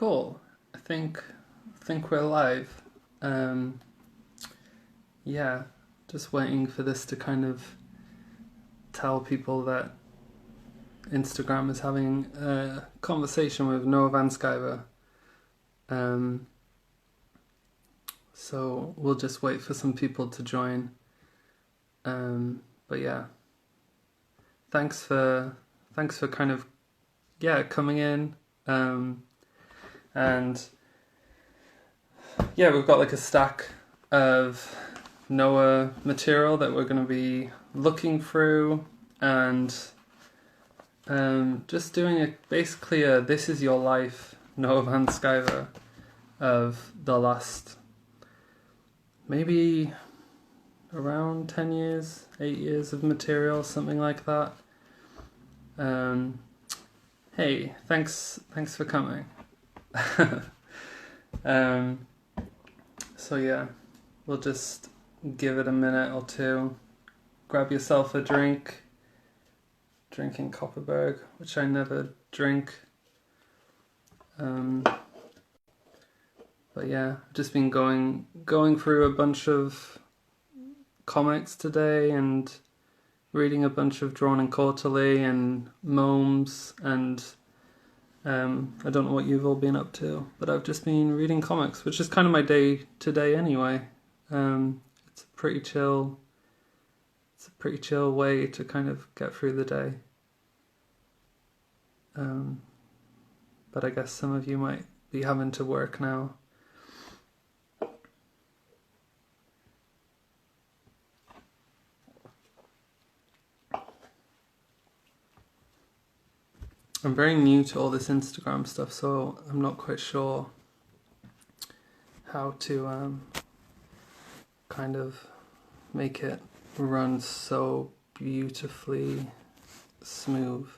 Cool. I think we're live. Um, yeah, just waiting for this to kind of tell people that Instagram is having a conversation with Noah Van Sciver. Um, so we'll just wait for some people to join. But yeah, thanks for kind of coming in. And yeah, we've got like a stack of Noah material that we're going to be looking through and just doing basically a This Is Your Life Noah Van Sciver of the last maybe around 10 years, 8 years of material, something like that. Hey, thanks for coming. So yeah, we'll just give it a minute or two. Grab yourself a drink. Drinking Copperberg, which I never drink. But yeah, I've just been going through a bunch of comics today and reading a bunch of Drawn and Quarterly and Momes and I don't know what you've all been up to, but I've just been reading comics, which is kind of my day today anyway. It's a pretty chill way to kind of get through the day. But I guess some of you might be having to work now. I'm very new to all this Instagram stuff, so I'm not quite sure how to kind of make it run so beautifully smooth.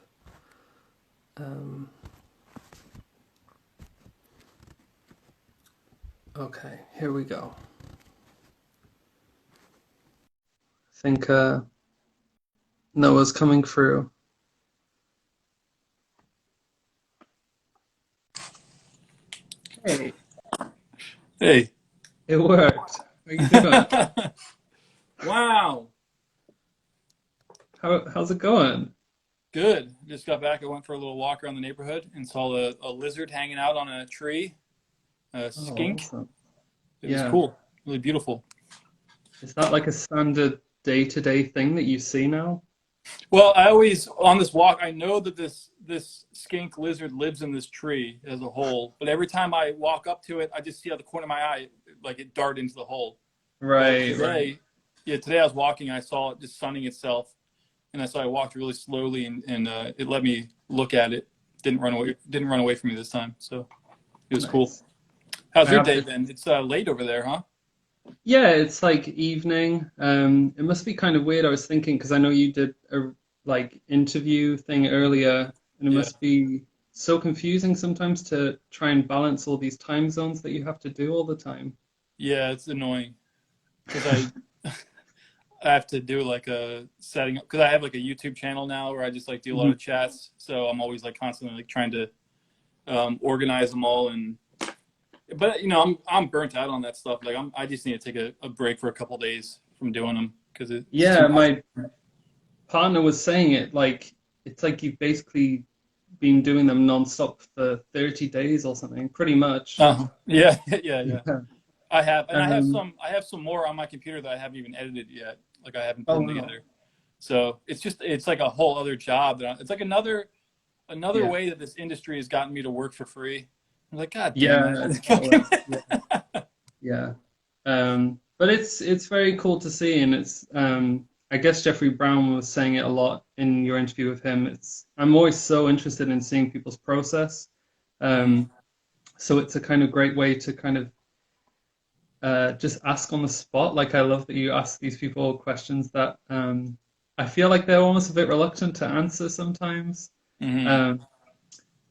Okay, here we go. I think Noah's coming through. Hey, Hey. it worked. How are you doing? Wow. How's it going? Good. Just got back. I went for a little walk around the neighborhood and saw a lizard hanging out on a tree, a Oh, skink. awesome. It was Yeah. cool. Really beautiful. Is that like a standard day-to-day thing that you see now? Well, I always, on this walk, I know that this skink lizard lives in this tree as a whole, but every time I walk up to it, I just see out the corner of my eye, like it dart into the hole. Well, Right, right. today I was walking, I saw it just sunning itself, and I walked really slowly, and it let me look at it. Didn't run away from me this time, so it was cool. Nice. How's I your have day to, been? It's late over there, huh? yeah, it's like evening. It must be kind of weird. I was thinking because I know you did a like interview thing earlier, and it Yeah. must be so confusing sometimes to try and balance all these time zones that you have to do all the time. Yeah, it's annoying because I have to do like a setting up because I have like a YouTube channel now where I just like do a lot Mhm. of chats. So I'm always like constantly like trying to organize them all and but I'm burnt out on that stuff. Like I just need to take a break for a couple days from doing them because it's too Yeah, much. my partner was saying it like it's like you've basically been doing them non-stop for 30 days or something, pretty much. Yeah, yeah. Yeah. I have, and Um, I have some more on my computer that I haven't even edited yet. Like I haven't put oh them wow. together. So it's like a whole other job. It's like another Yeah. way that this industry has gotten me to work for free. I'm like, God damn Yeah, totally. it. Yeah. Yeah. But it's very cool to see, and it's I guess Jeffrey Brown was saying it a lot in your interview with him. It's I'm always so interested in seeing people's process. Mhm. Um, so it's a kind of great way to kind of just ask on the spot. Like I love that you ask these people questions that I feel like they're almost a bit reluctant to answer sometimes. Mhm. Um,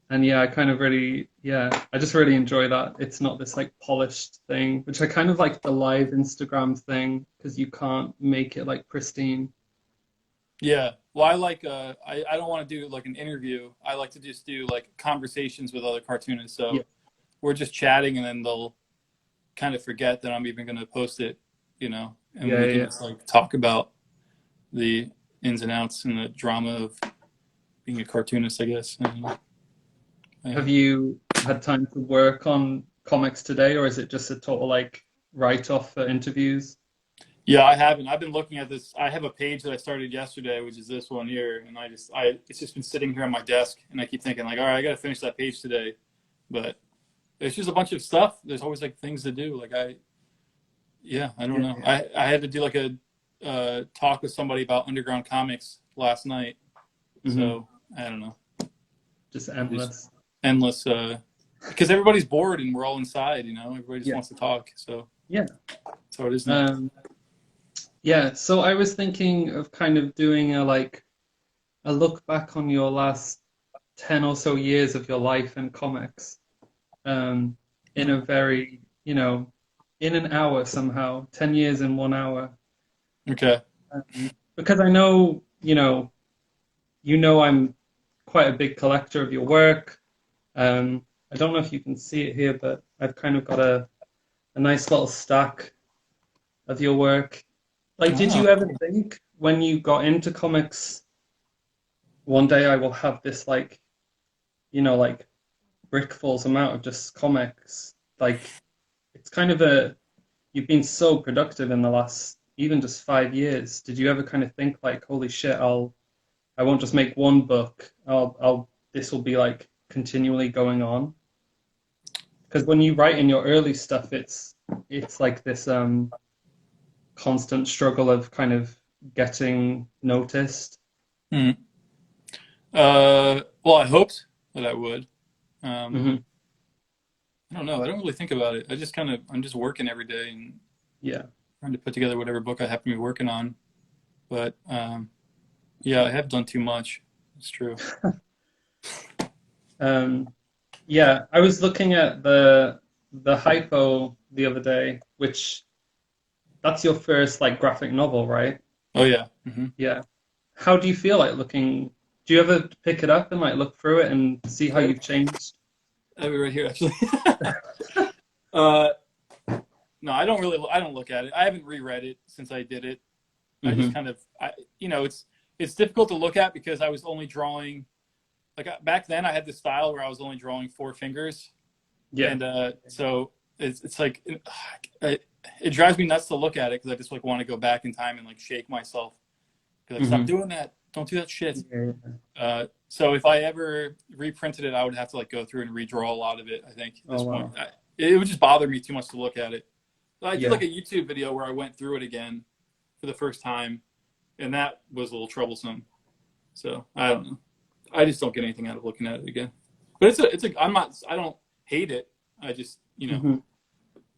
and yeah, I kind of really, yeah, I just really enjoy that. It's not this like polished thing, which I kind of like the live Instagram thing because you can't make it like pristine. Yeah. Well, I don't want to do like an interview. I like to just do like conversations with other cartoonists. Yeah, So we're just chatting, and then they'll kind of forget that I'm even going to post it, and Yeah, we can yeah. just like talk about the ins and outs and the drama of being a cartoonist, I guess. And, Have yeah. you had time to work on comics today, or is it just a total like write-off for interviews? Yeah, I haven't. I've been looking at this. I have a page that I started yesterday, which is this one here, and it's just been sitting here on my desk, and I keep thinking like, all right, I got to finish that page today, but it's just a bunch of stuff. There's always like things to do. Yeah, I don't Yeah, know. yeah. I had to do like a talk with somebody about underground comics last night, Hmm. so I don't know. Just Just endless. endless, because everybody's bored and we're all inside. Everybody just Yeah, wants to talk. So yeah. that's how it is now. Um, yeah. So I was thinking of kind of doing a look back on your last 10 or so years of your life in comics, um, in a very, in an hour somehow, 10 years in 1 hour. Okay. Because I know, I'm quite a big collector of your work. I don't know if you can see it here, but I've kind of got a nice little stack of your work. Like, did Oh, you ever cool. think when you got into comics, one day I will have this like brickfuls amount of just comics? Like, it's kind of you've been so productive in the last even just 5 years. Did you ever kind of think like, holy shit, I won't just make one book. This will be like continually going on. Because when you write in your early stuff, it's like this constant struggle of kind of getting noticed. Hmm. Well, I hoped that I would. Um, Hmm. I don't know. I don't really think about it. I'm just working every day and Yeah. trying to put together whatever book I happen to be working on. But yeah, I have done too much. It's true. Um, yeah, I was looking at the hypo the other day, which that's your first like graphic novel, right? Oh yeah. Hmm. Yeah. How do you feel like looking? Do you ever pick it up and like look through it and see how I you've changed? I have it right here actually. uh, no, I don't really. I don't look at it. I haven't reread it since I did it. I just Hmm. kind of, it's difficult to look at because I was only drawing. Like back then, I had this style where I was only drawing four fingers, Yeah. and so it's like it drives me nuts to look at it because I just like want to go back in time and like shake myself. Be like, stop Hmm. doing that! Don't do that shit. Yeah. So if I ever reprinted it, I would have to like go through and redraw a lot of it. I think at Oh this point, wow. it would just bother me too much to look at it. I did like Yeah. a YouTube video where I went through it again for the first time, and that was a little troublesome. So I don't know. I just don't get anything out of looking at it again. But I'm not. I don't hate it. I just Hmm.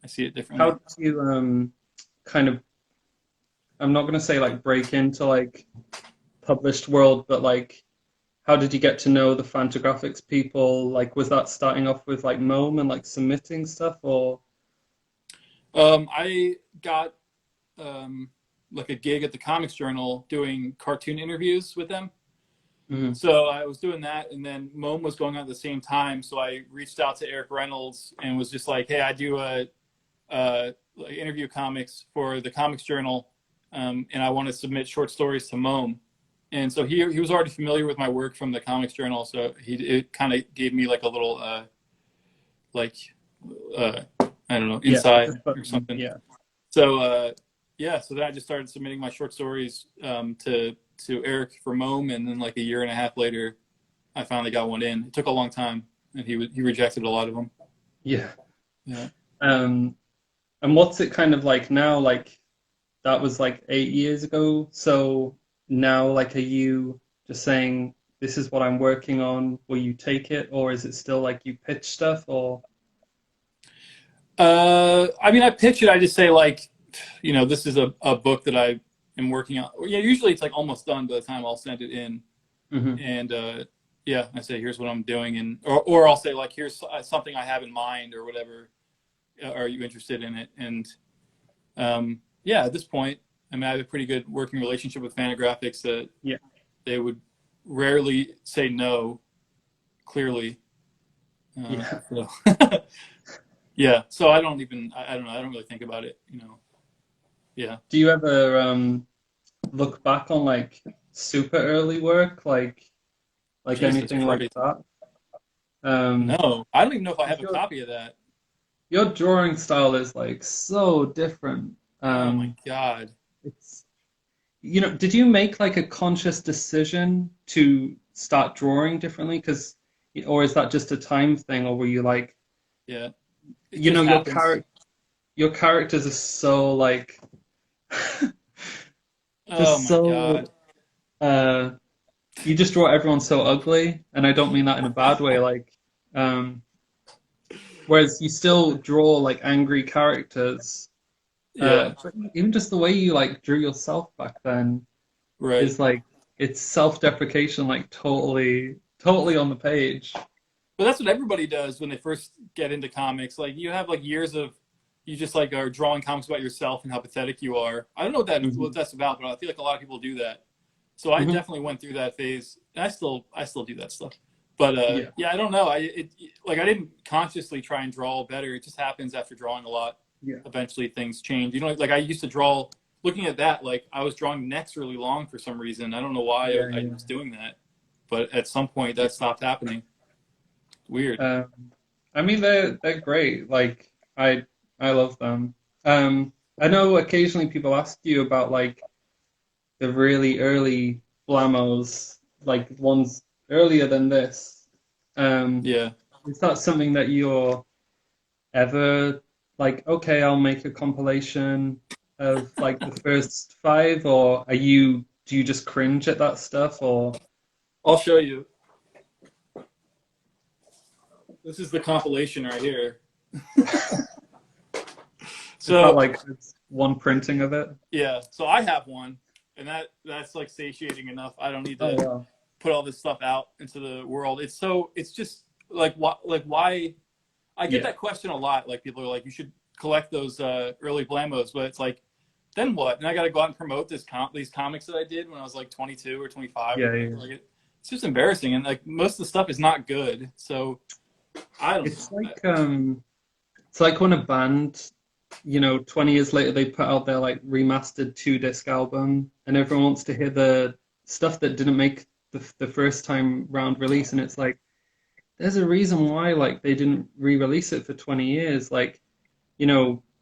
I see it How differently. do you kind of I'm not gonna say like break into like published world, but like how did you get to know the Fantagraphics people? Like was that starting off with like Mome and like submitting stuff or I got like a gig at the Comics Journal doing cartoon interviews with them. Mhm. So I was doing that, and then Mome was going on at the same time. So I reached out to Eric Reynolds and was just like, "Hey, I do like interview comics for the Comics Journal, and I want to submit short stories to Mome." And so he was already familiar with my work from the Comics Journal, so it kind of gave me like a little like uh, I don't know, Yeah, inside just put or something. yeah. So yeah, so then I just started submitting my short stories to Eric for Mome, and then like a year and a half later, I finally got one in. It took a long time, and he rejected a lot of them. Yeah. Yeah. Um and what's it kind of like now? Like that was like 8 years ago. So now like are you just saying this is what I'm working on, will you take it? Or is it still like you pitch stuff or I mean, I pitch it. I just say like, this is a book that I am working on. Yeah, usually it's like almost done by the time I'll send it in, Mhm. and yeah, I say here's what I'm doing, and or I'll say like here's something I have in mind or whatever. Are you interested in it? And yeah, at this point, I mean, I have a pretty good working relationship with Fantagraphics that Yeah. they would rarely say no clearly. Yeah. So yeah, so I don't know, I don't really think about it, you know. Yeah. Do you ever look back on like super early work, like Jesus anything like Christ. that? Um, No, I don't even know if I have 'Cause a copy of that. your drawing style is like so different. Oh my Um, God. it's did you make like a conscious decision to start drawing differently? Or is that just a time thing, or were you like, Yeah. It just your happens. your characters are so like Oh just my God. so uh you just draw everyone so ugly, and I don't mean that in a bad way. Um, whereas you still draw like angry characters. Yeah. But even just the way you like drew yourself back then Right. is like it's self-deprecation, like totally on the page. But that's what everybody does when they first get into comics. Like you have like years of you just like are drawing comics about yourself and how pathetic you are. I don't know what Hmm. that's about, but I feel like a lot of people do that. So I Hmm. definitely went through that phase, and I still do that stuff. But Yeah, yeah, I don't know. Like I didn't consciously try and draw better. It just happens after drawing a lot. yeah, Eventually things change. You know, like I used to draw. Looking at that, like I was drawing necks really long for some reason. I don't know why yeah, I yeah. was doing that, but at some point that stopped happening. Weird. I mean they're great. Like I love them. I know occasionally people ask you about like the really early Blamos, like ones earlier than this. Um, Yeah. is that something that you're ever like, okay, I'll make a compilation of like the first five, or do you just cringe at that stuff, or I'll show you. This is the compilation right here. is that So like it's one printing of it? yeah, so I have one, and that's like satiating enough. I don't need Oh to wow. put all this stuff out into the world. It's just like why I get Yeah. that question a lot. Like people are like, you should collect those early Blamos, but it's like, then what? And I got to go out and promote these comics that I did when I was like 22 or 25 or Yeah, whatever. yeah. Like it's just embarrassing, and like most of the stuff is not good. So I don't It's know. it's like when a band, 20 years later they put out their like remastered 2 disc album, and everyone wants to hear the stuff that didn't make the first time round release, and it's like there's a reason why like they didn't re-release it for 20 years. Like,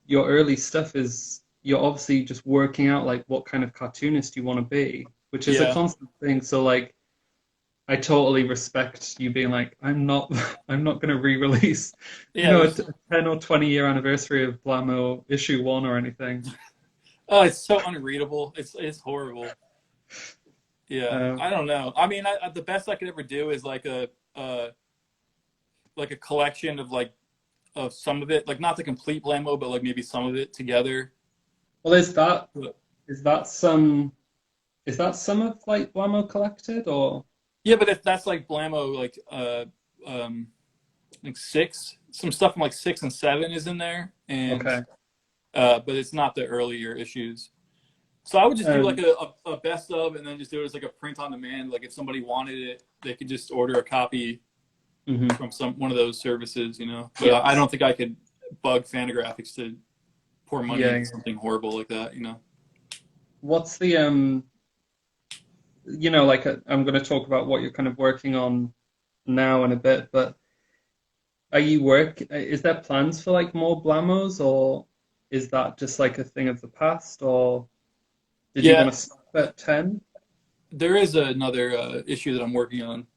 your early stuff is you're obviously just working out like what kind of cartoonist you want to be, which is a Yeah, constant thing. So like I totally respect you being like, I'm not I'm not gonna re-release, yeah. a 10 or 20-year anniversary of Blammo issue one or anything. Oh, it's so unreadable. It's horrible. Yeah, Uh, I don't know. I mean, the best I could ever do is like a collection of like of some of it, like not the complete Blammo, but like maybe some of it together. well, But, is that some is that some of like Blammo collected, or yeah, but if that's like Blammo, like six, some stuff from like 6 and 7 is in there, and okay? but it's not the earlier issues. So I would just do like Um, a best of, and then just do it as like a print on demand. Like if somebody wanted it, they could just order a copy mhm. from some one of those services, you know. But Yeah, I don't think I could bug Fantagraphics to pour money yeah, into yeah. something horrible like that, you know. What's the like I'm going to talk about what you're kind of working on now in a bit, but is there plans for like more Blamos, or is that just like a thing of the past, or did you Yeah, want to stop at 10? there is another issue that I'm working on,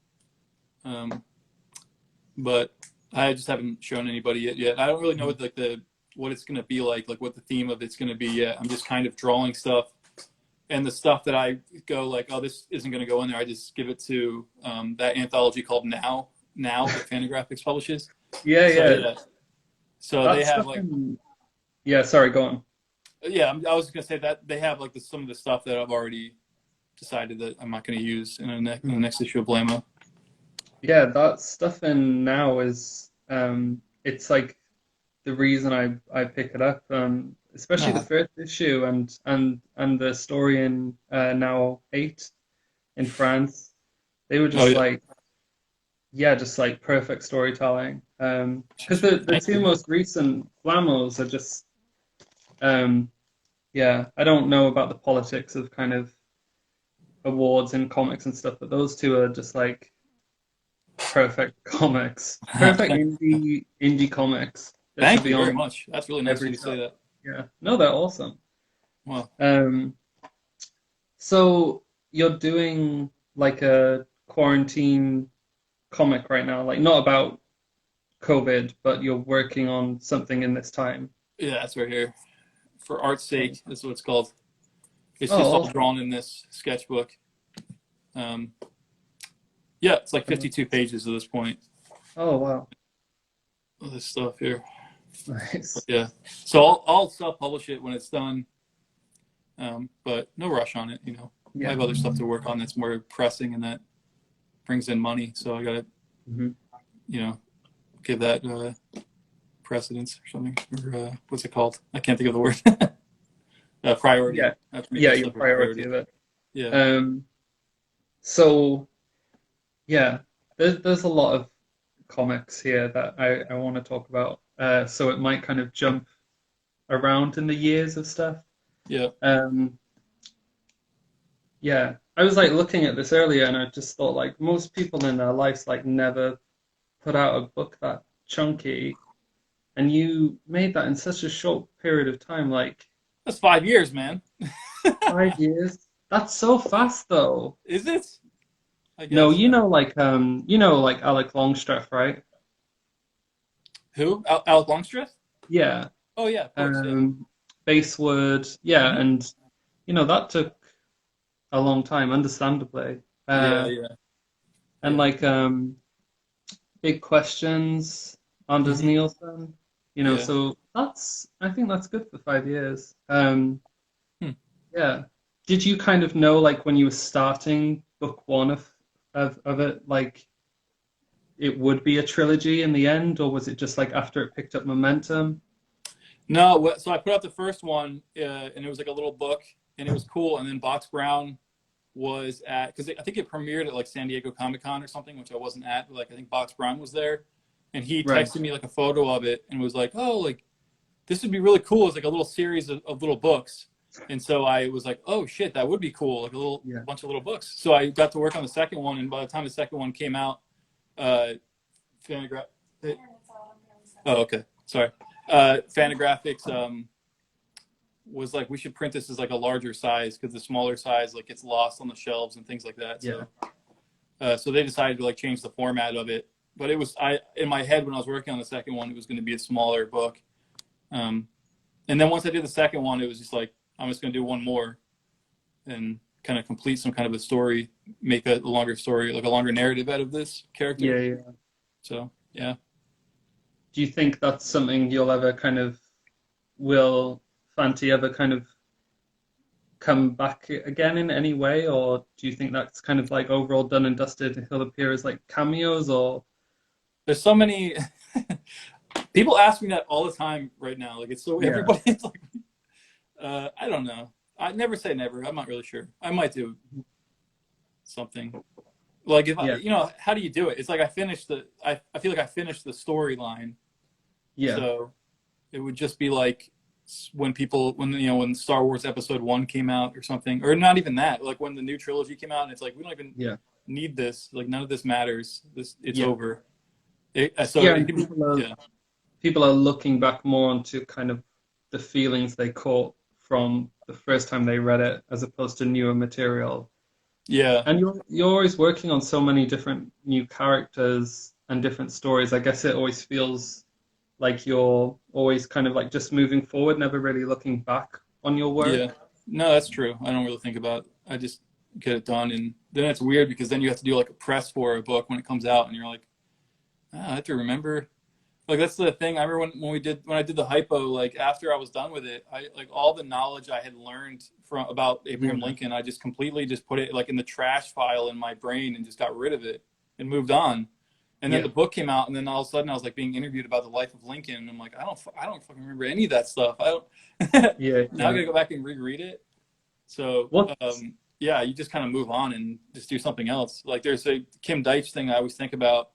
but I just haven't shown anybody it yet. I don't really know what it's going to be like what the theme of it's going to be yet. I'm just kind of drawing stuff, and the stuff that I go like, oh, this isn't going to go in there. I just give it to that anthology called Now that Fantagraphics publishes. Yeah, So yeah. yeah, so they That have stuff like in Yeah, sorry, go on. yeah, I was gonna say that they have like some of the stuff that I've already decided that I'm not going to use in the Mhm. next issue of Blammo. Yeah, that stuff in now is it's like the reason I pick it up, especially the Uh-huh. first issue and the story in now 8 in France. They were Oh just yeah, like yeah, just like perfect storytelling. Because the Thank two you. most recent Flamos are just yeah. I don't know about the politics of kind of awards in comics and stuff, but those two are just like perfect comics, perfect indie comics that should Thank be you very on much. That's really nice of every you to say shelf. that. Yeah, no, they're awesome. Well, Um, so you're doing like a quarantine comic right now, like not about COVID, but you're working on something in this time. yeah, that's right here. For art's Oh, sake, is what it's called. It's just all awesome. drawn in this sketchbook. Um, yeah, it's like 52 pages at this point. Oh, wow. All this stuff here. But Nice. yeah, so I'll self-publish it when it's done, but no rush on it. You know, I Yeah. have other stuff to work on that's more pressing and that brings in money. So I gotta, Hmm. you know, give that precedence or something. Or what's it called? I can't think of the word. Priority. Yeah. I have to make Yeah, that your stuff a priority priority. of it. Yeah. Um, so yeah, there's a lot of comics here that I want to talk about. So it might kind of jump around in the years of stuff. Yeah. Um, yeah, I was like looking at this earlier, and I just thought like most people in their lives like never put out a book that chunky, and you made that in such a short period of time, like That's 5 years, man. 5 years. That's so fast, though. Is it? I No, guess. you know like Alec Longstreth, right? Who? Alec Longstreth? Yeah. Oh yeah, of course. Yeah. Um, Basewood, yeah, Hmm. and that took a long time, understandably. Yeah. Uh, Yeah. and Yeah. like Big Questions, Anders Hmm. Nielsen, Yeah. so I think that's good for 5 years. Hmm. Yeah. Did you kind of know like when you were starting book one of it, like it would be a trilogy in the end, or was it just like after it picked up momentum? No. So I put out the first one, and it was like a little book, and it was cool. And then Box Brown was at because I think it premiered at like San Diego Comic Con or something, which I wasn't at. But like I think Box Brown was there, and he Right. texted me like a photo of it and was like, "Oh, like this would be really cool. It's like a little series of little books." And so I was like, "Oh shit, that would be cool! Like a little Yeah. bunch of little books." So I got to work on the second one, and by the time the second one came out, uh, Fanagra- oh okay, sorry, Fanagraphics was like, we should print this as like a larger size because the smaller size like gets lost on the shelves and things like that. Yeah. So they decided to like change the format of it. But it was I in my head when I was working on the second one, it was going to be a smaller book. Um, and then once I did the second one, it was just like I'm just going to do one more and kind of complete some kind of a story, make a longer story, like a longer narrative out of this character. Yeah, yeah. So yeah. Do you think that's something you'll ever kind of will Fanti ever kind of come back again in any way, or do you think that's kind of like overall done and dusted and he'll appear as like cameos or There's so many people ask me that all the time right now. Like it's so yeah. everybody's like, I don't know. I never say never. I'm not really sure. I might do something. Like if I, Yeah. how do you do it? It's like I feel like I finished the storyline. Yeah. So it would just be like when Star Wars Episode 1 came out or something, or not even that. Like when the new trilogy came out, and it's like we don't even Yeah. need this. Like none of this matters. It's Yeah. over. So Yeah, it and can be yeah. people are looking back more onto kind of the feelings they caught from the first time they read it as opposed to newer material. Yeah. And you're always working on so many different new characters and different stories. I guess it always feels like you're always kind of like just moving forward, never really looking back on your Yeah. work. No, that's true. I don't really think about it. I just get it done. And then it's weird because then you have to do like a press for a book when it comes out. And you're like, I have to remember. Like, that's the thing. I remember when I did the hypo, like after I was done with it, I like all the knowledge I had learned from about Abraham Yeah. Lincoln, I just completely just put it like in the trash file in my brain and just got rid of it and moved on. And then Yeah. the book came out, and then all of a sudden I was like being interviewed about the life of Lincoln, and I'm like, I don't fucking remember any of that stuff. I don't. Yeah. Now I Yeah. gotta go back and reread it. So What? yeah, you just kind of move on and just do something else. Like there's a Kim Deitch thing I always think about.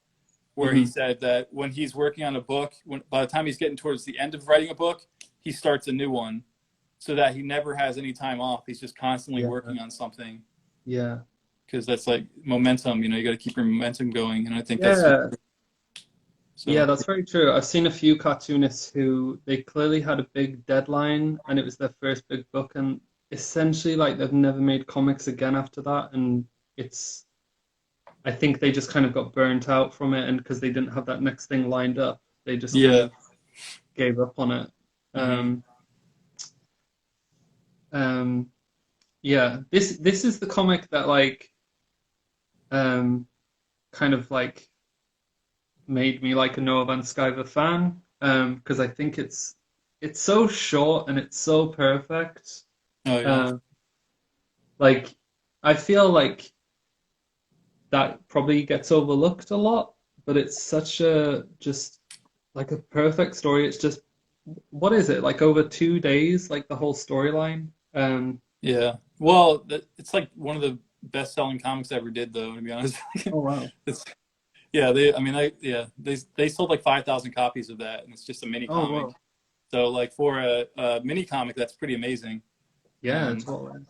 where he said that when he's working on a book, by the time he's getting towards the end of writing a book, he starts a new one, so that he never has any time off. He's just constantly Yeah. working on something. Yeah. Because that's like momentum. You got to keep your momentum going, and I think that's Yeah. Yeah, so. that's very true. I've seen a few cartoonists who they clearly had a big deadline and it was their first big book, and essentially like they've never made comics again after that. And it's, I think they just kind of got burnt out from it, and because they didn't have that next thing lined up, they just kind Yeah. of gave up on it. Mm-hmm. Um, yeah, this is the comic that like um kind of like made me like a Noah Van Sciver fan, because I think it's so short and it's so perfect. Oh yeah. Um, like I feel like that probably gets overlooked a lot, but it's such a just like a perfect story. It's just what is it like over 2 days, like the whole storyline. Yeah. Well, it's like one of the best-selling comics I ever did, though. To be honest, Oh wow. it's yeah. They, I mean, they sold like 5,000 copies of that, and it's just a mini Oh comic. wow. So like for a mini comic, that's pretty amazing. Yeah, Um, totally.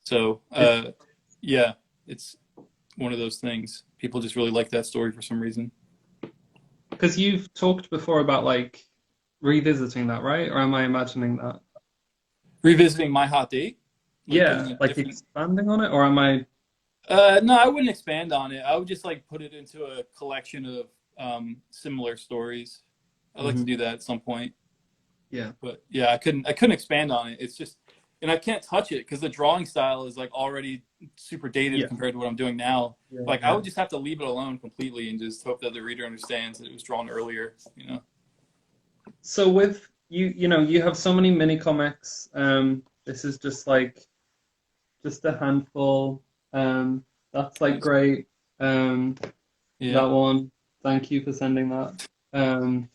so It, yeah, it's one of those things. People just really like that story for some reason. because you've talked before about like revisiting that, right? Or am I imagining that? Revisiting My Hot Date, like doing Yeah, a like different. expanding on it, or am I? No, I wouldn't expand on it. I would just like put it into a collection of similar stories. I'd like to Mhm. do that at some point. Yeah, But yeah, I couldn't expand on it. It's just, and I can't touch it because the drawing style is like already super dated yeah, compared to what I'm doing now. yeah, Like I yeah. would just have to leave it alone completely and just hope that the reader understands that it was drawn earlier. So with you, you have so many mini comics. This is just like just a handful. That's like Nice. great. That Yeah. one. Thank you for sending that. Um,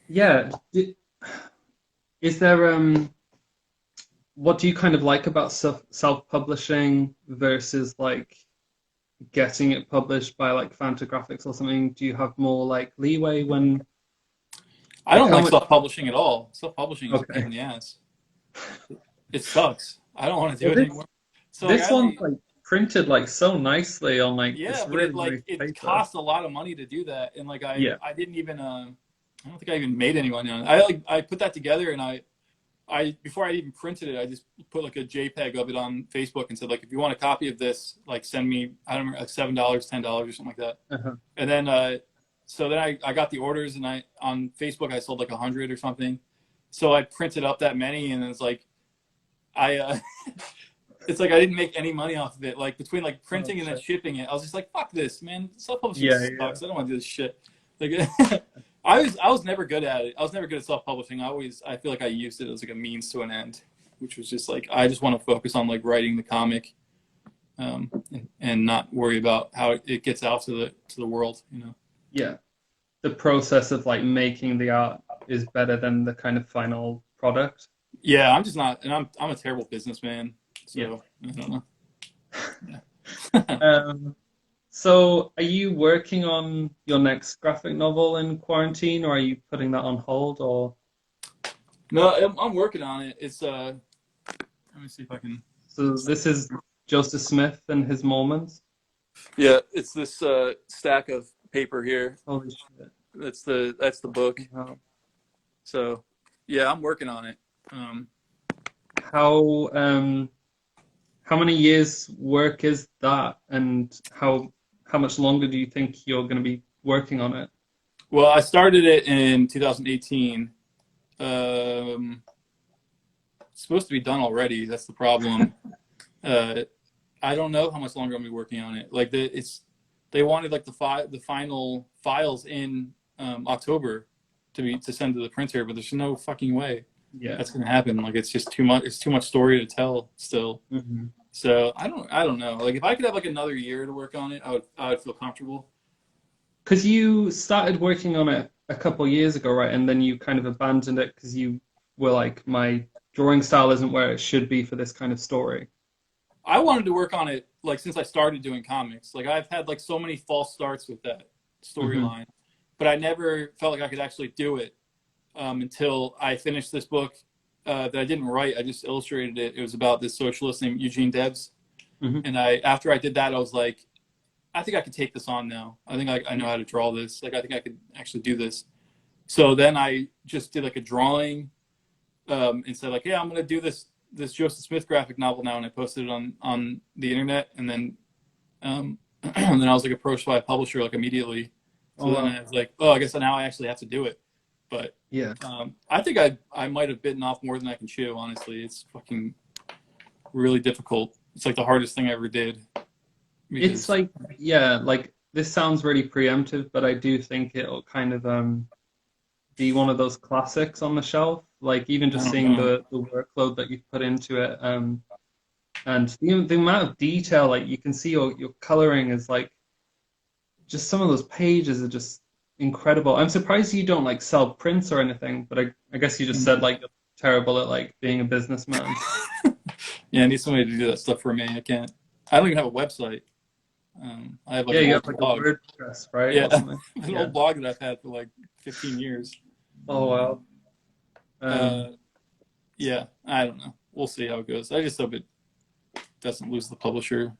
yeah. Is there what do you kind of like about self-publishing versus like getting it published by like Fantagraphics or something? Do you have more like leeway when I like don't how like much? self-publishing at all. Self-publishing is a pain Okay. in the ass. It sucks. I don't want to do Well, it anymore. So like this I one's like like printed like so nicely on like yeah, this but it really like nice it paper. costs a lot of money to do that, and like I Yeah. I didn't even I don't think I even made any money on it. I put that together and I before I even printed it, I just put like a JPEG of it on Facebook and said like if you want a copy of this, like send me I don't remember like $7, $10 or something like that. Uh-huh. And then so then I got the orders and I on Facebook I sold like 100 or something. So I printed up that many and it's like I it's like I didn't make any money off of it. Like between like Oh printing and then shit. shipping it, I was just like, fuck this, man. Self-publishing Yeah, yeah. sucks. I don't want to do this shit. Like I was never good at it. I was never good at self-publishing. I feel like I used it as like a means to an end, which was just like I just want to focus on like writing the comic, and not worry about how it gets out to the world. Yeah. The process of like making the art is better than the kind of final product. Yeah, I'm just not, and I'm a terrible businessman. Yeah. So I don't know. Yeah. Um, so are you working on your next graphic novel in quarantine, or are you putting that on hold, or No, I'm working on it. It's let me see if I can. so this is Joseph Smith and his moments? Yeah, it's this stack of paper here. Holy shit. That's the book. Wow. So yeah, I'm working on it. Um, How how many years work is that, and how much longer do you think you're going to be working on it? well, I started it in 2018. Um, it's supposed to be done already. That's the problem. Uh, I don't know how much longer I'm gonna be working on it. Like they wanted like the final files in October to send to the printer, but there's no fucking way Yeah. that's gonna happen. Like it's just too much. It's too much story to tell still. hmm So I don't know. Like if I could have like another year to work on it, I would feel comfortable. Because you started working on it a couple years ago, right? And then you kind of abandoned it because you were like, my drawing style isn't where it should be for this kind of story. I wanted to work on it like since I started doing comics. Like I've had like so many false starts with that Hmm. storyline, but I never felt like I could actually do it until I finished this book that I didn't write. I just illustrated it. It was about this socialist named Eugene Debs, Hmm. and after I did that, I was like, I think I could take this on now. I think I know how to draw this. Like I think I could actually do this. So then I just did like a drawing and said like, yeah, I'm gonna do this Joseph Smith graphic novel now, and I posted it on the internet, and then and then I was like approached by a publisher like immediately. Oh So then wow. I was like, oh, I guess now I actually have to do it. But Yeah. I think I might have bitten off more than I can chew. Honestly, it's fucking really difficult. It's like the hardest thing I ever did It's because like, yeah, like this sounds really preemptive, but I do think it'll kind of be one of those classics on the shelf. Like even I just don't seeing know. the workload that you've put into it, and the amount of detail, like you can see your coloring is like just some of those pages are just incredible. I'm surprised you don't like sell prints or anything, but I guess you just said like you're terrible at like being a businessman. Yeah, I need somebody to do that stuff for me. I can't. I don't even have a website. I have like Yeah, an you old have like a blog. WordPress, right, Yeah, or something. an Yeah. old blog that I've had for like 15 years. Oh wow. Uh, Um, yeah, I don't know. We'll see how it goes. I just hope it doesn't lose the publisher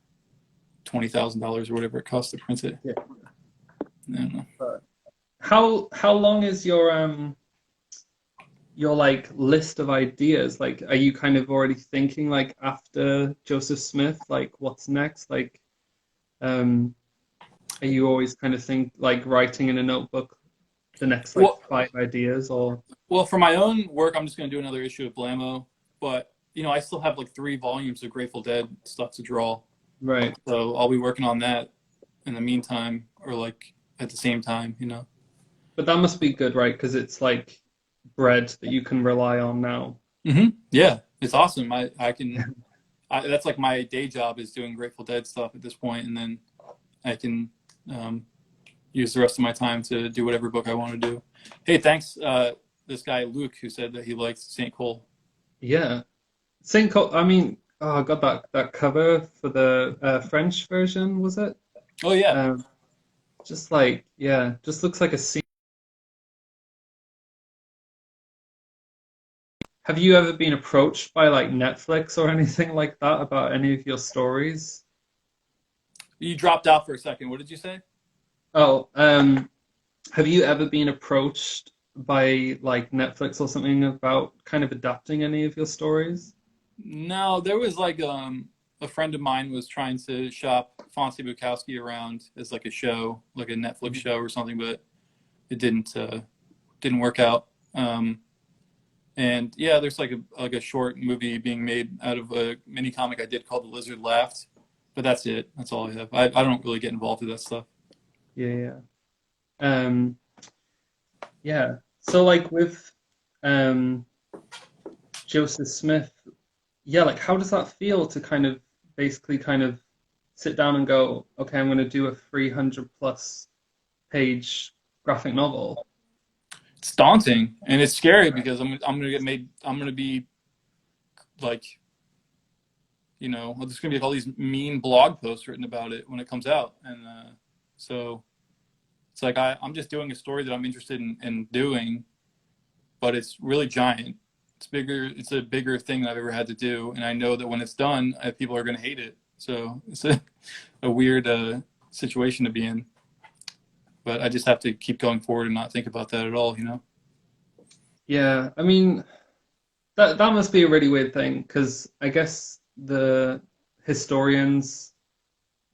$20,000 or whatever it costs to print it. yeah. I don't know. But how long is your like list of ideas? Like, are you kind of already thinking like after Joseph Smith, like what's next? Like, um, are you always kind of think like writing in a notebook the next like Well, five ideas or well, for my own work, I'm just going to do another issue of Blammo. But I still have like 3 volumes of Grateful Dead stuff to draw, right? so I'll be working on that in the meantime, or like at the same time. But that must be good, right? Because it's like bread that you can rely on now. Yeah, it's awesome. I can. That's like my day job is doing Grateful Dead stuff at this point, and then I can um, use the rest of my time to do whatever book I want to do. Hey, thanks, this guy Luke who said that he likes Saint Cole. Yeah. I mean, oh, I got that cover for the French version, was it? Oh yeah, Um, just like, yeah, just looks like a scene. Have you ever been approached by like Netflix or anything like that about any of your stories? you dropped out for a second. What did you say? Oh, have you ever been approached by like Netflix or something about kind of adapting any of your stories? No, there was like a friend of mine was trying to shop Fonzie Bukowski around as like a show, like a Netflix Mhm. show or something, but it didn't work out. And yeah, there's like a short movie being made out of a mini comic I did called The Lizard Laughed, but that's it. That's all I have. I don't really get involved with that stuff. Yeah, yeah. Um, yeah. So like with um Joseph Smith, yeah, like how does that feel to kind of basically kind of sit down and go, okay, I'm going to do a 300 plus page graphic novel? It's daunting and it's scary because I'm gonna get made. I'm gonna be like there's gonna be like all these mean blog posts written about it when it comes out, and so it's like I'm just doing a story that I'm interested in doing, but it's really giant. It's bigger. It's a bigger thing that I've ever had to do, and I know that when it's done, people are going to hate it. So it's a weird situation to be in. But I just have to keep going forward and not think about that at all. Yeah, I mean, that must be a really weird thing because I guess the historians,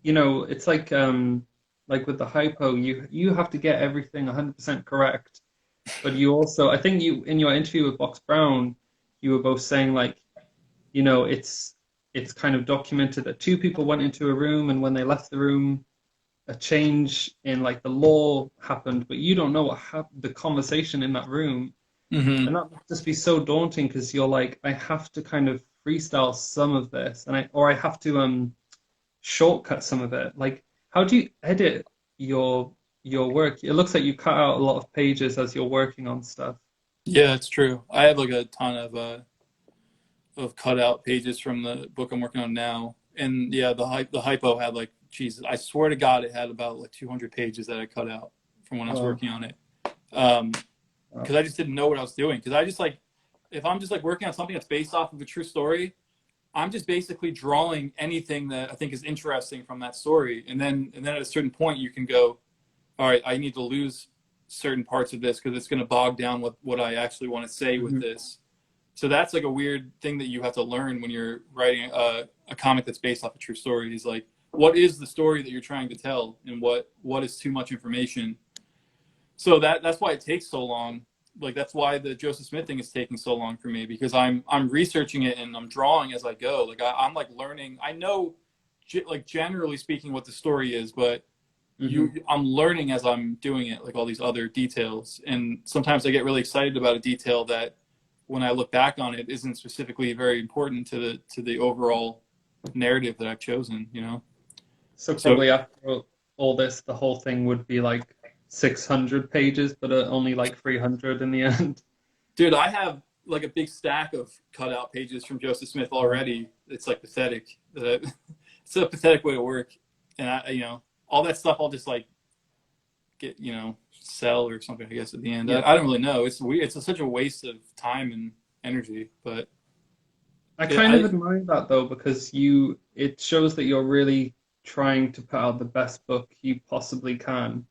it's like with the hypo, you have to get everything 100% correct. But you also, I think you in your interview with Box Brown, you were both saying like, it's kind of documented that two people went into a room and when they left the room, a change in like the law happened, but you don't know what happened, the conversation in that room. Hmm. And that must just be so daunting because you're like, I have to kind of freestyle some of this, or I have to shortcut some of it. Like, how do you edit your your work? It looks like you cut out a lot of pages as you're working on stuff. Yeah, it's true. I have like a ton of cutout pages from the book I'm working on now, And yeah, the hypo had like, Jesus, I swear to God, it had about like 200 pages that I cut out from when I was Wow. working on it. Wow. Because I just didn't know what I was doing. Because I just like, if I'm just like working on something that's based off of a true story, I'm just basically drawing anything that I think is interesting from that story. And then at a certain point, you can go, all right, I need to lose certain parts of this because it's going to bog down what I actually want to say with Mhm. this. So that's like a weird thing that you have to learn when you're writing a comic that's based off a true story. Is like, what is the story that you're trying to tell, and what is too much information. So that's why it takes so long. Like that's why the Joseph Smith thing is taking so long for me, because I'm researching it and I'm drawing as I go. Like I'm like learning. I know, like generally speaking, what the story is, but Mhm. I'm learning as I'm doing it, like all these other details. And sometimes I get really excited about a detail that, when I look back on it, isn't specifically very important to the overall narrative that I've chosen. You know. So So, probably after all this, the whole thing would be like 600 pages, but only like 300 in the end. dude, I have like a big stack of cutout pages from Joseph Smith Wow. already. It's like pathetic. It's a pathetic way to work, and all that stuff I'll just like get, sell or something. I guess at the end, Yeah. I don't really know. It's weird. Such a waste of time and energy. But I yeah, kind of admire that though, because it shows that you're really trying to put out the best book you possibly can.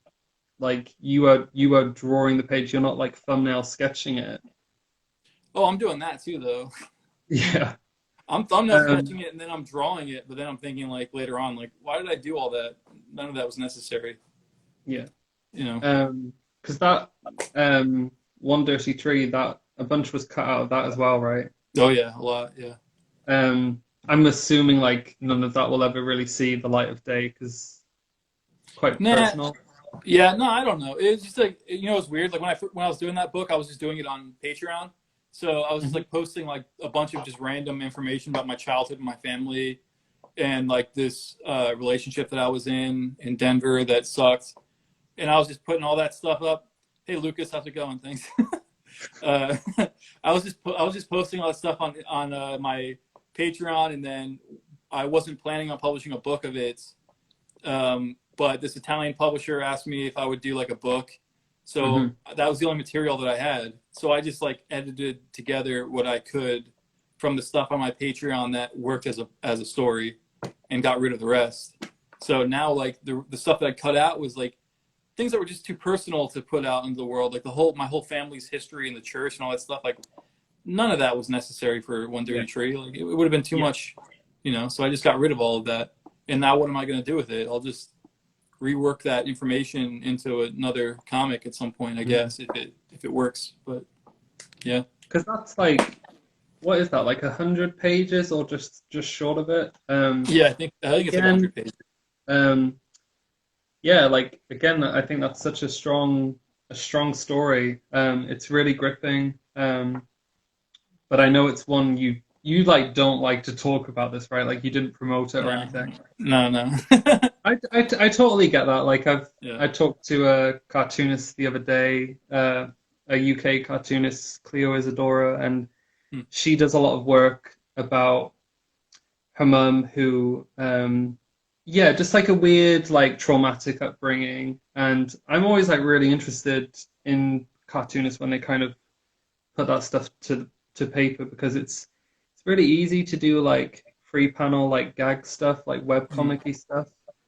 Like you are drawing the page, you're not like thumbnail sketching it. oh, I'm doing that too though. Yeah. I'm thumbnail Um, sketching it and then I'm drawing it, but then I'm thinking like later on, like, why did I do all that? None of that was necessary. yeah. You know. Because that One Dirty Tree, that a bunch was cut out of that as well, right? Oh yeah, a lot. Yeah. I'm assuming like none of that will ever really see the light of day because it's quite Nah. personal. Yeah. No, I don't know. It's just like, it's weird. Like when I was doing that book, I was just doing it on Patreon. So I was just Hmm. like posting like a bunch of just random information about my childhood and my family, and like this relationship that I was in Denver that sucked, and I was just putting all that stuff up. Hey Lucas, how's it going? Thanks. uh, I was just posting all that stuff on my Patreon, and then I wasn't planning on publishing a book of it. But this Italian publisher asked me if I would do like a book, so Hmm. that was the only material that I had. So I just like edited together what I could from the stuff on my Patreon that worked as a story, and got rid of the rest. So now like the stuff that I cut out was like things that were just too personal to put out into the world, like my whole family's history in the church and all that stuff. Like none of that was necessary for One Yeah. Dirty Tree. Like it would have been too Yeah. much, So I just got rid of all of that. And now what am I going to do with it? I'll just rework that information into another comic at some point, I guess, if it works. But yeah, Because that's like, what is that, like 100 pages or just short of it? yeah, I think it's like Again, 100 pages. um, yeah, like again, I think that's such a strong story. It's really gripping. But I know it's one you like don't like to talk about this, right? Like you didn't promote it or No, anything. no, no. I totally get that. Like Yeah. I talked to a cartoonist the other day, a UK cartoonist, Cleo Isadora, and Hmm. she does a lot of work about her mum who, yeah, just like a weird, like traumatic upbringing. And I'm always like really interested in cartoonists when they kind of put that stuff to paper because it's really easy to do like free panel like gag stuff, like web Hmm. comic-y stuff.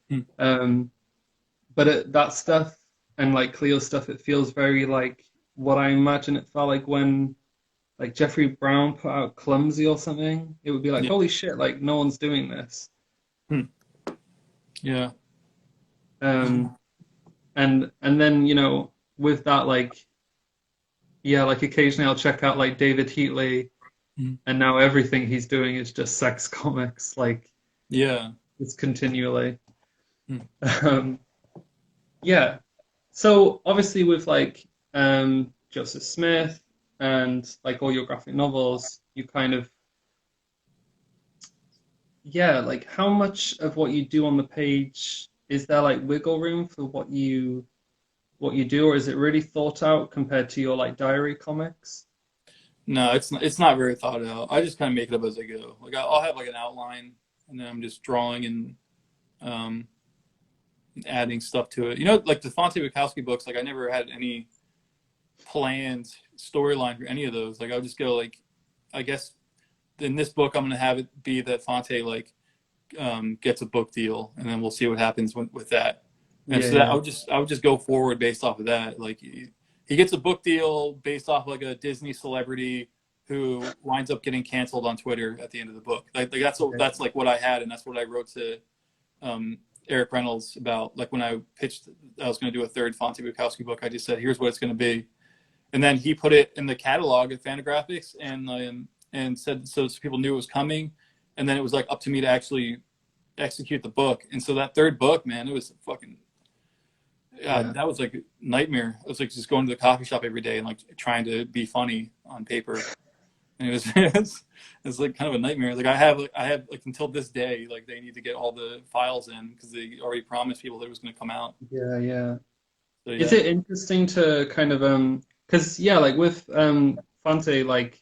Hmm. Um, but that stuff and like Cleo stuff, it feels very like what I imagine it felt like when like Jeffrey Brown put out Clumsy or something. It would be like, Yeah. holy shit, like no one's doing this. Hmm. Yeah. Um, and then with that like yeah, like occasionally I'll check out like David Heatley, Hmm. and now everything he's doing is just sex comics, like Yeah. it's continually. Hmm. Um, yeah. So obviously with like Joseph Smith and like all your graphic novels, you kind of yeah, like how much of what you do on the page is there like wiggle room for what you do, or is it really thought out compared to your like diary comics? No, it's not very thought out. I just kind of make it up as I go. Like I'll have like an outline, and then I'm just drawing and adding stuff to it. You know, like the Fonte Bukowski books, like I never had any planned storyline for any of those. Like I would just go like, I guess in this book I'm gonna have it be that Fonte like gets a book deal, and then we'll see what happens with that. And Yeah, so that yeah, I would just go forward based off of that. Like he gets a book deal based off like a Disney celebrity who winds up getting canceled on Twitter at the end of the book. Like that's like what I had, and that's what I wrote to Eric Reynolds about. Like when I pitched I was going to do a third Fonte Bukowski book, I just said, "Here's what it's going to be," and then he put it in the catalog at Fantagraphics and said so people knew it was coming, and then it was like up to me to actually execute the book. And so that third book, man, it was fucking yeah, that was like a nightmare. It was like just going to the coffee shop every day and like trying to be funny on paper. And it was it's like kind of a nightmare. Like I have like until this day, like they need to get all the files in because they already promised people that it was going to come out. yeah, yeah. So Is yeah. it interesting to kind of because yeah, like with Fante, like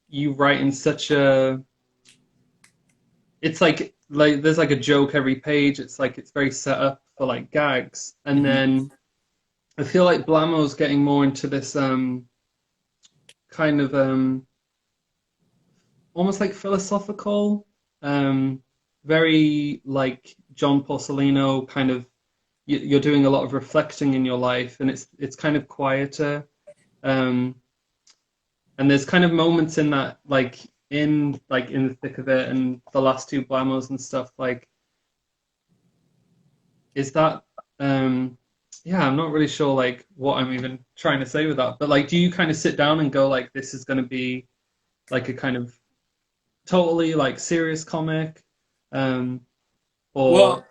you write in such a it's like there's like a joke every page. It's like it's very set up for like gags, and Mm-hmm. then I feel like Blamo's getting more into this kind of almost like philosophical, um very like John Porcellino kind of you're doing a lot of reflecting in your life, and it's kind of quieter. Um, and there's kind of moments in that, like in the thick of it, and the last two Blamos and stuff. Like, is that? Yeah, I'm not really sure like what I'm even trying to say with that. But like, do you kind of sit down and go like, this is going to be like a kind of totally like serious comic, um, or Well,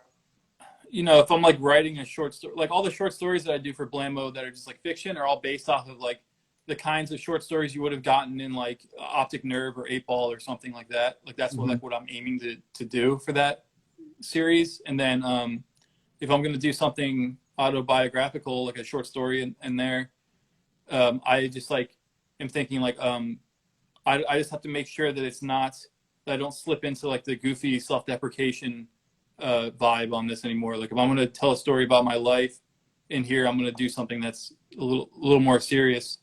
you know, if I'm like writing a short story, like all the short stories that I do for Blamo that are just like fiction are all based off of like the kinds of short stories you would have gotten in like Optic Nerve or Eight Ball or something like that. Like that's what Mhm. like what I'm aiming to do for that series. And then if I'm going to do something autobiographical, like a short story in there, I just like am thinking like I just have to make sure that it's not that I don't slip into like the goofy self-deprecation vibe on this anymore. Like if I'm going to tell a story about my life in here, I'm going to do something that's a little more serious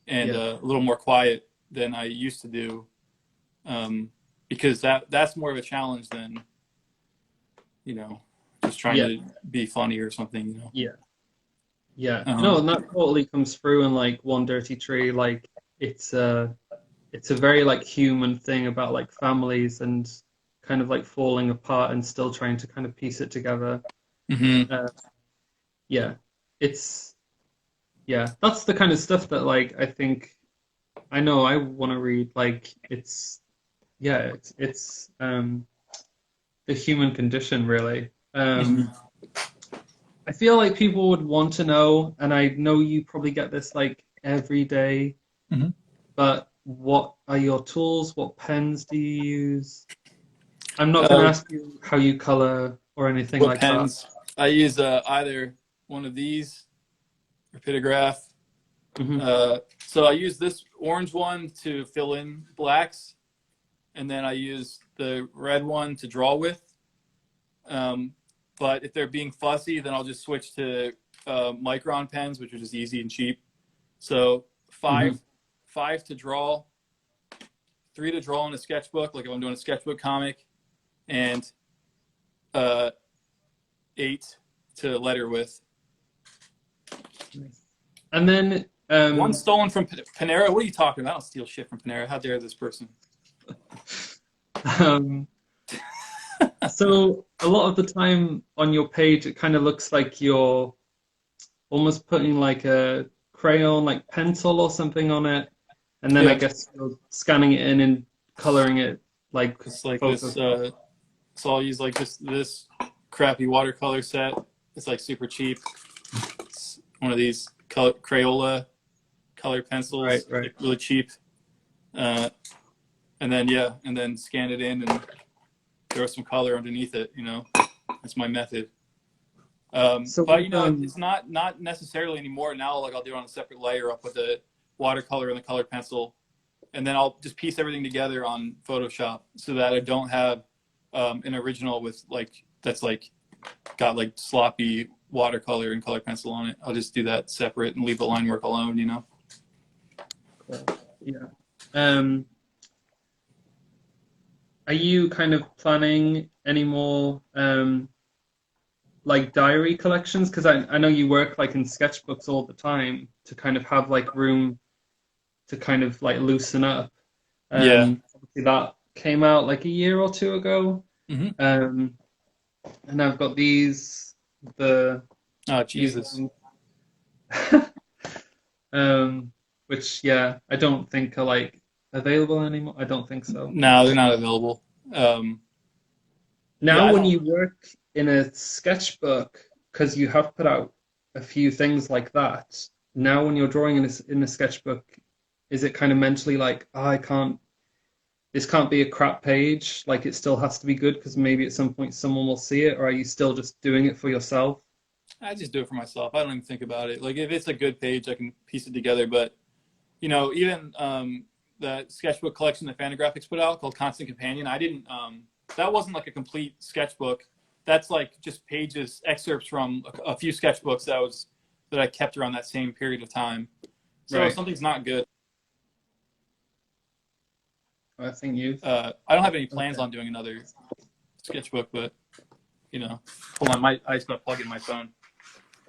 and Yeah, a little more quiet than I used to do, because that's more of a challenge than you know just trying yeah, to be funny or something. You know. yeah. Yeah, no, Um, and that totally comes through in like One Dirty Tree. Like it's a very like human thing about like families and kind of like falling apart and still trying to kind of piece it together. mhm. Uh, yeah, it's yeah, that's the kind of stuff that like I think I know I want to read. Like it's yeah, it's the human condition really. Mhm. I feel like people would want to know, and I know you probably get this like every day. Mhm. But what are your tools? What pens do you use? I'm not going to Uh, ask you how you color or anything what like that. pens? I use either one of these or Pitograph. Hmm. So I use this orange one to fill in blacks, and then I use the red one to draw with. Um, but if they're being fussy, then I'll just switch to Micron pens, which are just easy and cheap. So Hmm. five to draw, three to draw in a sketchbook, like if I'm doing a sketchbook comic, and uh, eight to letter with. And then, One stolen from Panera. What are you talking about? I don't steal shit from Panera. How dare this person? um, so a lot of the time on your page, it kind of looks like you're almost putting like a crayon, like pencil or something on it, and then I Yeah, guess you're scanning it in and coloring it like it's like this. Photoshop. So I'll use like this crappy watercolor set. It's like super cheap. It's one of these Crayola color Right, pencils, right. like really cheap. Uh, and then yeah, and then scan it in and throw some color underneath it. You know, that's my method. So But you with know, it's not necessarily anymore now. Like I'll do it on a separate layer. I'll put the watercolor and the colored pencil, and then I'll just piece everything together on Photoshop so that I don't have an original with like that's like got like sloppy watercolor and color pencil on it. I'll just do that separate and leave the line work alone, you know. Cool. Yeah. Um, are you kind of planning any more like diary collections? Because I know you work like in sketchbooks all the time to kind of have like room to kind of like loosen up. Yeah. Obviously that came out like a year or two ago. Hmm. Um, and I've got the Oh these Jesus. ones, which yeah, I don't think are like available anymore. I don't think so. No, they're not available. Um, yeah, Now, I when don't. you work in a sketchbook, because you have put out a few things like that, now when you're drawing in a sketchbook, is it kind of mentally like, oh, I can't, this can't be a crap page, like it still has to be good because maybe at some point someone will see it, or are you still just doing it for yourself? I just do it for myself. I don't even think about it. Like if it's a good page, I can piece it together. But you know, even the sketchbook collection that Fantagraphics put out called Constant Companion, I didn't. That wasn't like a complete sketchbook. That's like just pages, excerpts from a few sketchbooks that I kept around that same period of time. So if Right. something's not good, I think you've. I don't have any plans Okay. on doing another sketchbook. But you know, hold on, I just gotta plug in my phone.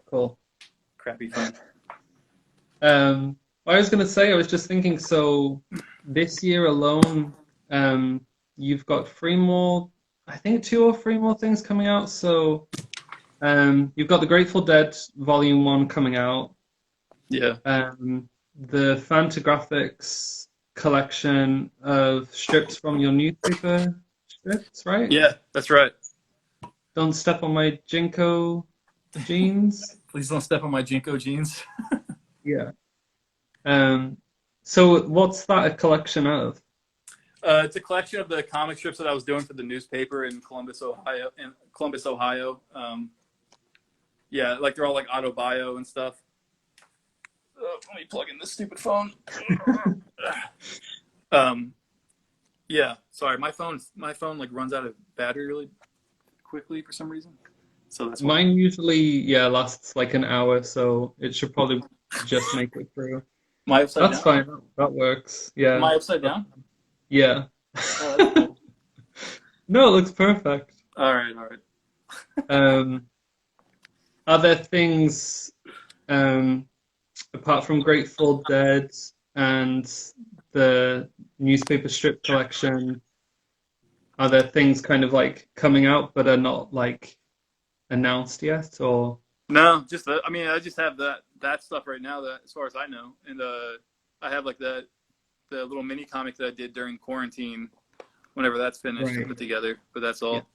Cool. Crappy phone. I was going to say, I was just thinking, so this year alone, you've got three more, I think two or three more things coming out. So, you've got the Grateful Dead Volume 1 coming out, Yeah. the Fantagraphics collection of strips from your newspaper strips, right? Yeah, that's right. Don't Step on My Jinko Jeans. Please don't step on my Jinko jeans. Yeah. Um, so what's that a collection of? It's a collection of the comic strips that I was doing for the newspaper in Columbus, Ohio. Yeah, like they're all like autobio and stuff. Let me plug in this stupid phone. um, yeah, sorry, my phone like runs out of battery really quickly for some reason, so that's why. Mine usually, yeah, lasts like an hour, so it should probably just make it through. Am I upside That's down? fine. That works. Am Yeah. I upside down? Yeah. Oh, that's cool. No, it looks perfect. All right, all right. Um, are there things um, apart from Grateful Dead and the newspaper strip collection? Are there things kind of like coming out but are not like announced yet? Or No, just I mean, I just have that stuff right now. That as far as I know, and I have like the little mini comic that I did during quarantine. Whenever that's finished and right? put together, but that's Yeah. all.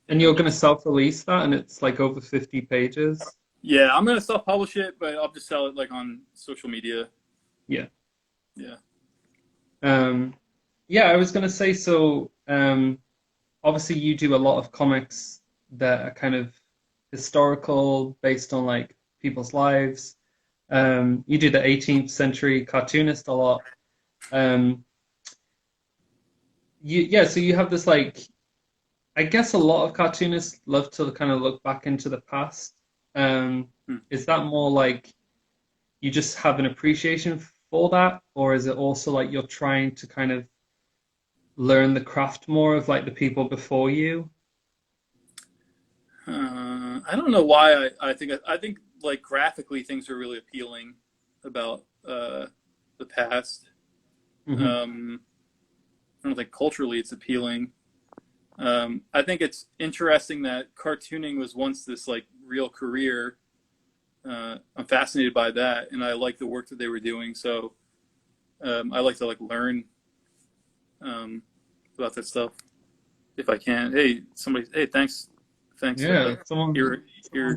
And you're gonna self-release that, and it's like over 50 pages. Yeah, I'm gonna self-publish it, but I'll just sell it like on social media. Yeah. Yeah. Um, yeah, I was gonna say so. Obviously, you do a lot of comics that are kind of historical, based on like people's lives. You do the 18th century cartoonist a lot. Um, yeah, so you have this like, I guess a lot of cartoonists love to kind of look back into the past. Hmm. Is that more like you just have an appreciation for that, or is it also like you're trying to kind of learn the craft more of like the people before you? I don't know why I think like graphically things are really appealing about the past. Hmm. Um, I don't think culturally it's appealing. I think it's interesting that cartooning was once this like real career. I'm fascinated by that, and I like the work that they were doing. So I like to like learn um, about that stuff if I can. Hey, somebody. Hey, thanks. Yeah, someone Ear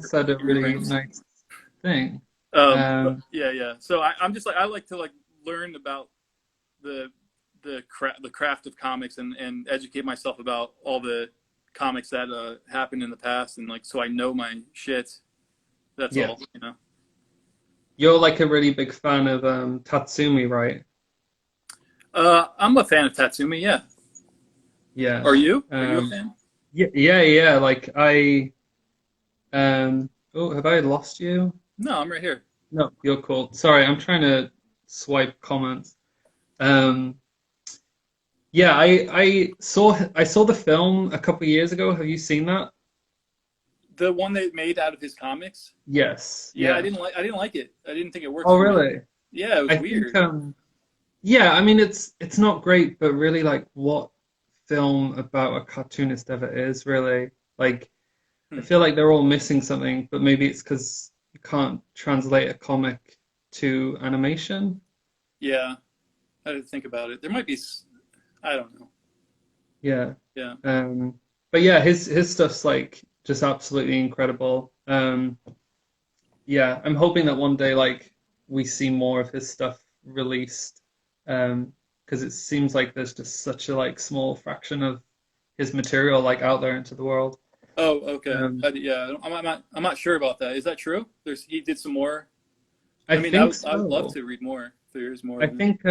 said a really earrings. nice thing. But Um, yeah, yeah. So I'm just like I like to like learn about the the craft of comics and educate myself about all the comics that happened in the past and like so I know my shit. That's yeah, all, you know. you're like a really big fan of Tatsumi, right? I'm a fan of Tatsumi. Yeah, Yeah. Are you? Are you a Um, fan? yeah, yeah, yeah. Like oh, have I lost you? No, I'm right here. No, you're cool. Sorry, I'm trying to swipe comments. Um, yeah, I saw the film a couple years ago. Have you seen that? The one they made out of his comics. Yes. Yeah, Yeah. I didn't like it. I didn't think it worked Oh, for me. really? Yeah, it was I think weird. yeah, I mean it's not great, but really like what film about a cartoonist ever is, really. Like I Hmm. feel like they're all missing something, but maybe it's because you can't translate a comic to animation. Yeah, I didn't think about it. There might be. I don't know. Yeah. Yeah. Um, but yeah, his stuff's like just absolutely incredible. Yeah, I'm hoping that one day like we see more of his stuff released. Because it seems like there's just such a like small fraction of his material like out there into the world. Oh, okay. Um, Yeah, I'm not sure about that. Is that true? He did some more. I I mean, think I would love so. to read more if there is more I of him. think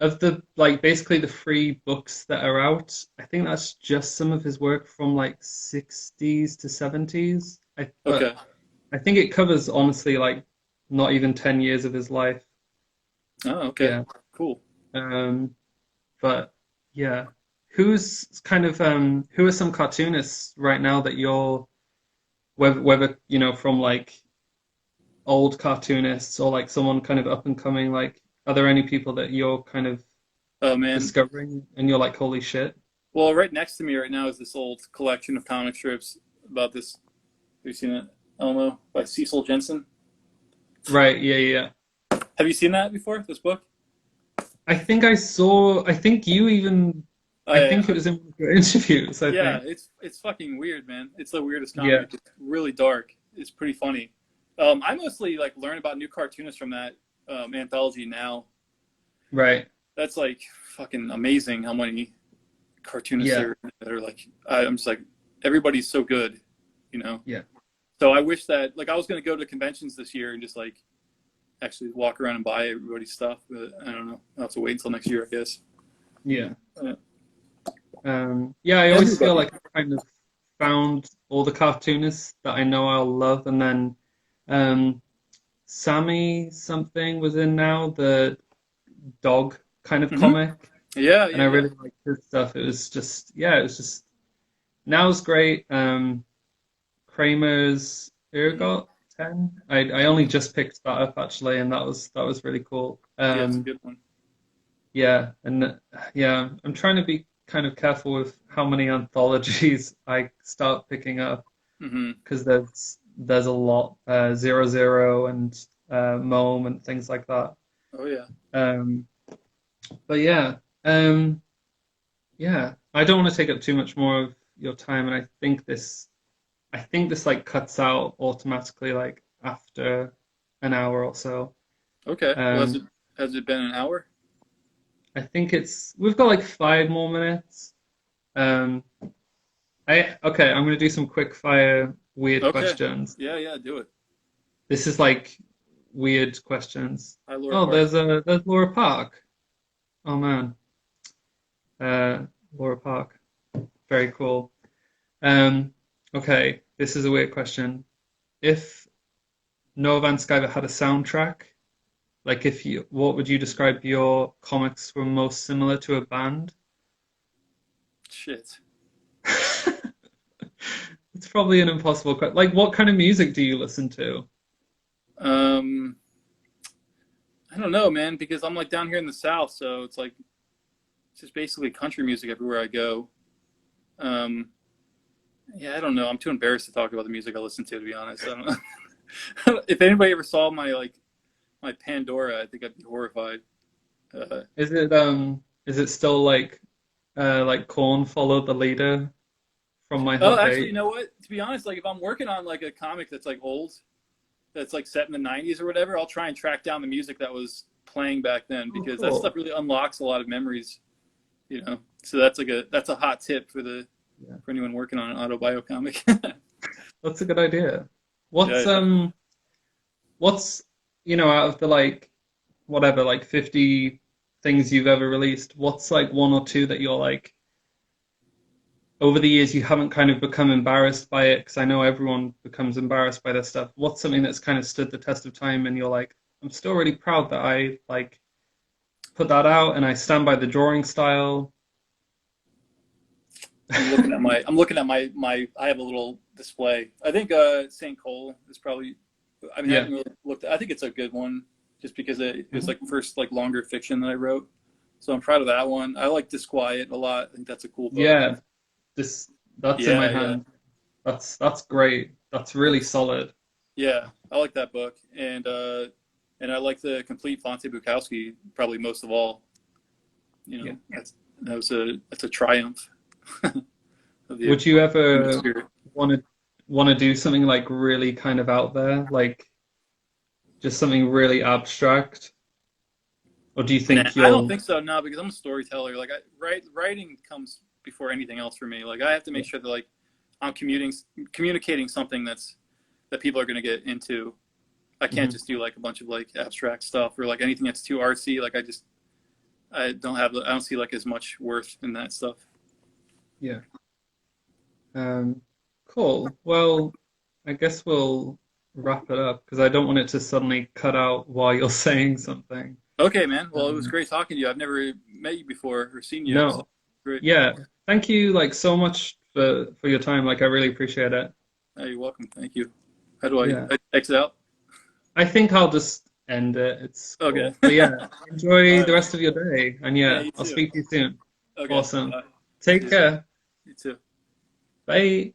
of the like basically the free books that are out, I think that's just some of his work from like 60s to 70s. Okay. But I think it covers honestly like not even 10 years of his life. Oh, okay. Yeah. Cool. Um, but yeah. Who are some cartoonists right now that you're whether you know from like old cartoonists or like someone kind of up and coming, like are there any people that you're kind of Oh man. discovering and you're like, holy shit? Well, right next to me right now is this old collection of comic strips about this. Have you seen it? I don't know, by Cecil Jensen. Right, yeah, yeah. Have you seen that before? This book? I think you even, Oh I yeah, think it was in one of your interviews, I yeah. think. It's fucking weird, man. It's the weirdest Yeah, comic. It's really dark. It's pretty funny. I mostly like learn about new cartoonists from that anthology now. right. That's like fucking amazing how many cartoonists Yeah, there that are like. I'm just like everybody's so good, you know. yeah, So I wish that like I was gonna go to conventions this year and just like actually walk around and buy everybody's stuff, but I don't know. I'll have to wait until next year, I guess. yeah. Uh, Yeah, I always feel Everybody. like I've kind of found all the cartoonists that I know I'll love, and then um, Sammy something was in now, the dog kind of Hmm. comic, Yeah, and yeah, I yeah. really liked his stuff. It was just, yeah, it was just now's great. Kramer's Mhm. Ergot 10. I only just picked that up actually, and that was really cool. Yeah, it's a good one. Yeah, and yeah, I'm trying to be kind of careful with how many anthologies I start picking up Hmm. because there's a lot, Zero Zero and Mome and things like that. Oh yeah. Um, but yeah, um, yeah, I don't want to take up too much more of your time, and I think this like cuts out automatically like after an hour or so. Okay. Well, Um, has it been an hour? I think we've got like 5 more minutes. Um, okay, I'm gonna do some quick fire weird Okay. questions. Yeah, yeah. Do it. This is like weird questions. Hi, Laura Oh, Park. there's Laura Park. Oh man, Laura Park. Very cool. Um, okay, this is a weird question. If Noah Van Sciver had a soundtrack, like if you, what would you describe your comics were most similar to a band? Shit. It's probably an impossible question. Like, what kind of music do you listen to? Um, I don't know, man, because I'm like down here in the South, so it's like it's just basically country music everywhere I go. Um, yeah, I don't know. I'm too embarrassed to talk about the music I listen to be honest. I don't know. If anybody ever saw my Pandora, I think I'd be horrified. Uh, Is it still like Corn followed the leader from My oh, Hot actually, you Date? know what? To be honest, like if I'm working on like a comic that's like old, that's like set in the '90s or whatever, I'll try and track down the music that was playing back then Oh, because that stuff cool. really unlocks a lot of memories, you know. So that's a hot tip Yeah, for anyone working on an autobio comic. that's a good idea. Yeah, What's yeah. what's out of the like whatever like 50 things you've ever released, what's like one or two that you're like over the years you haven't kind of become embarrassed by it? Because I know everyone becomes embarrassed by this stuff. What's something that's kind of stood the test of time and you're like, I'm still really proud that I like put that out and I stand by the drawing style. I'm looking at my I have a little display. I think St. Cole is probably, I mean, I Yeah. haven't really looked, I think it's a good one just because it was Mhm. like first like longer fiction that I wrote. So I'm proud of that one. I like Disquiet a lot. I think that's a cool book. Yeah. This that's in my Yeah, yeah. hand. That's great. That's really That's, solid. yeah, I like that book. And I like the complete Fonte Bukowski probably most of all. You Yeah. know, that's a triumph of the Would you human ever spirit. want to do something like really kind of out there, like just something really abstract? Or do you Nah, think I don't you'll think so. No, because I'm a storyteller. Like writing comes before anything else for me. Like I have to yeah. make sure that like I'm communicating something that people are going to get into. I can't Mhm. just do like a bunch of like abstract stuff or like anything that's too artsy. Like I don't see like as much worth in that stuff. Yeah. Um, cool. Well, I guess we'll wrap it up because I don't want it to suddenly cut out while you're saying something. Okay, man. Well, it was Um, great talking to you. I've never met you before or seen you, so no. great. Yeah. Thank you like so much for your time. Like I really appreciate it. Hey, you're welcome. Thank you. How do Yeah. I exit out? I think I'll just end it. It's Okay. cool. But yeah, All enjoy right, the man. rest of your day. And Yeah, yeah, you I'll too. speak to you soon. Okay. Awesome. Bye. See Take you. care. You too. Bye.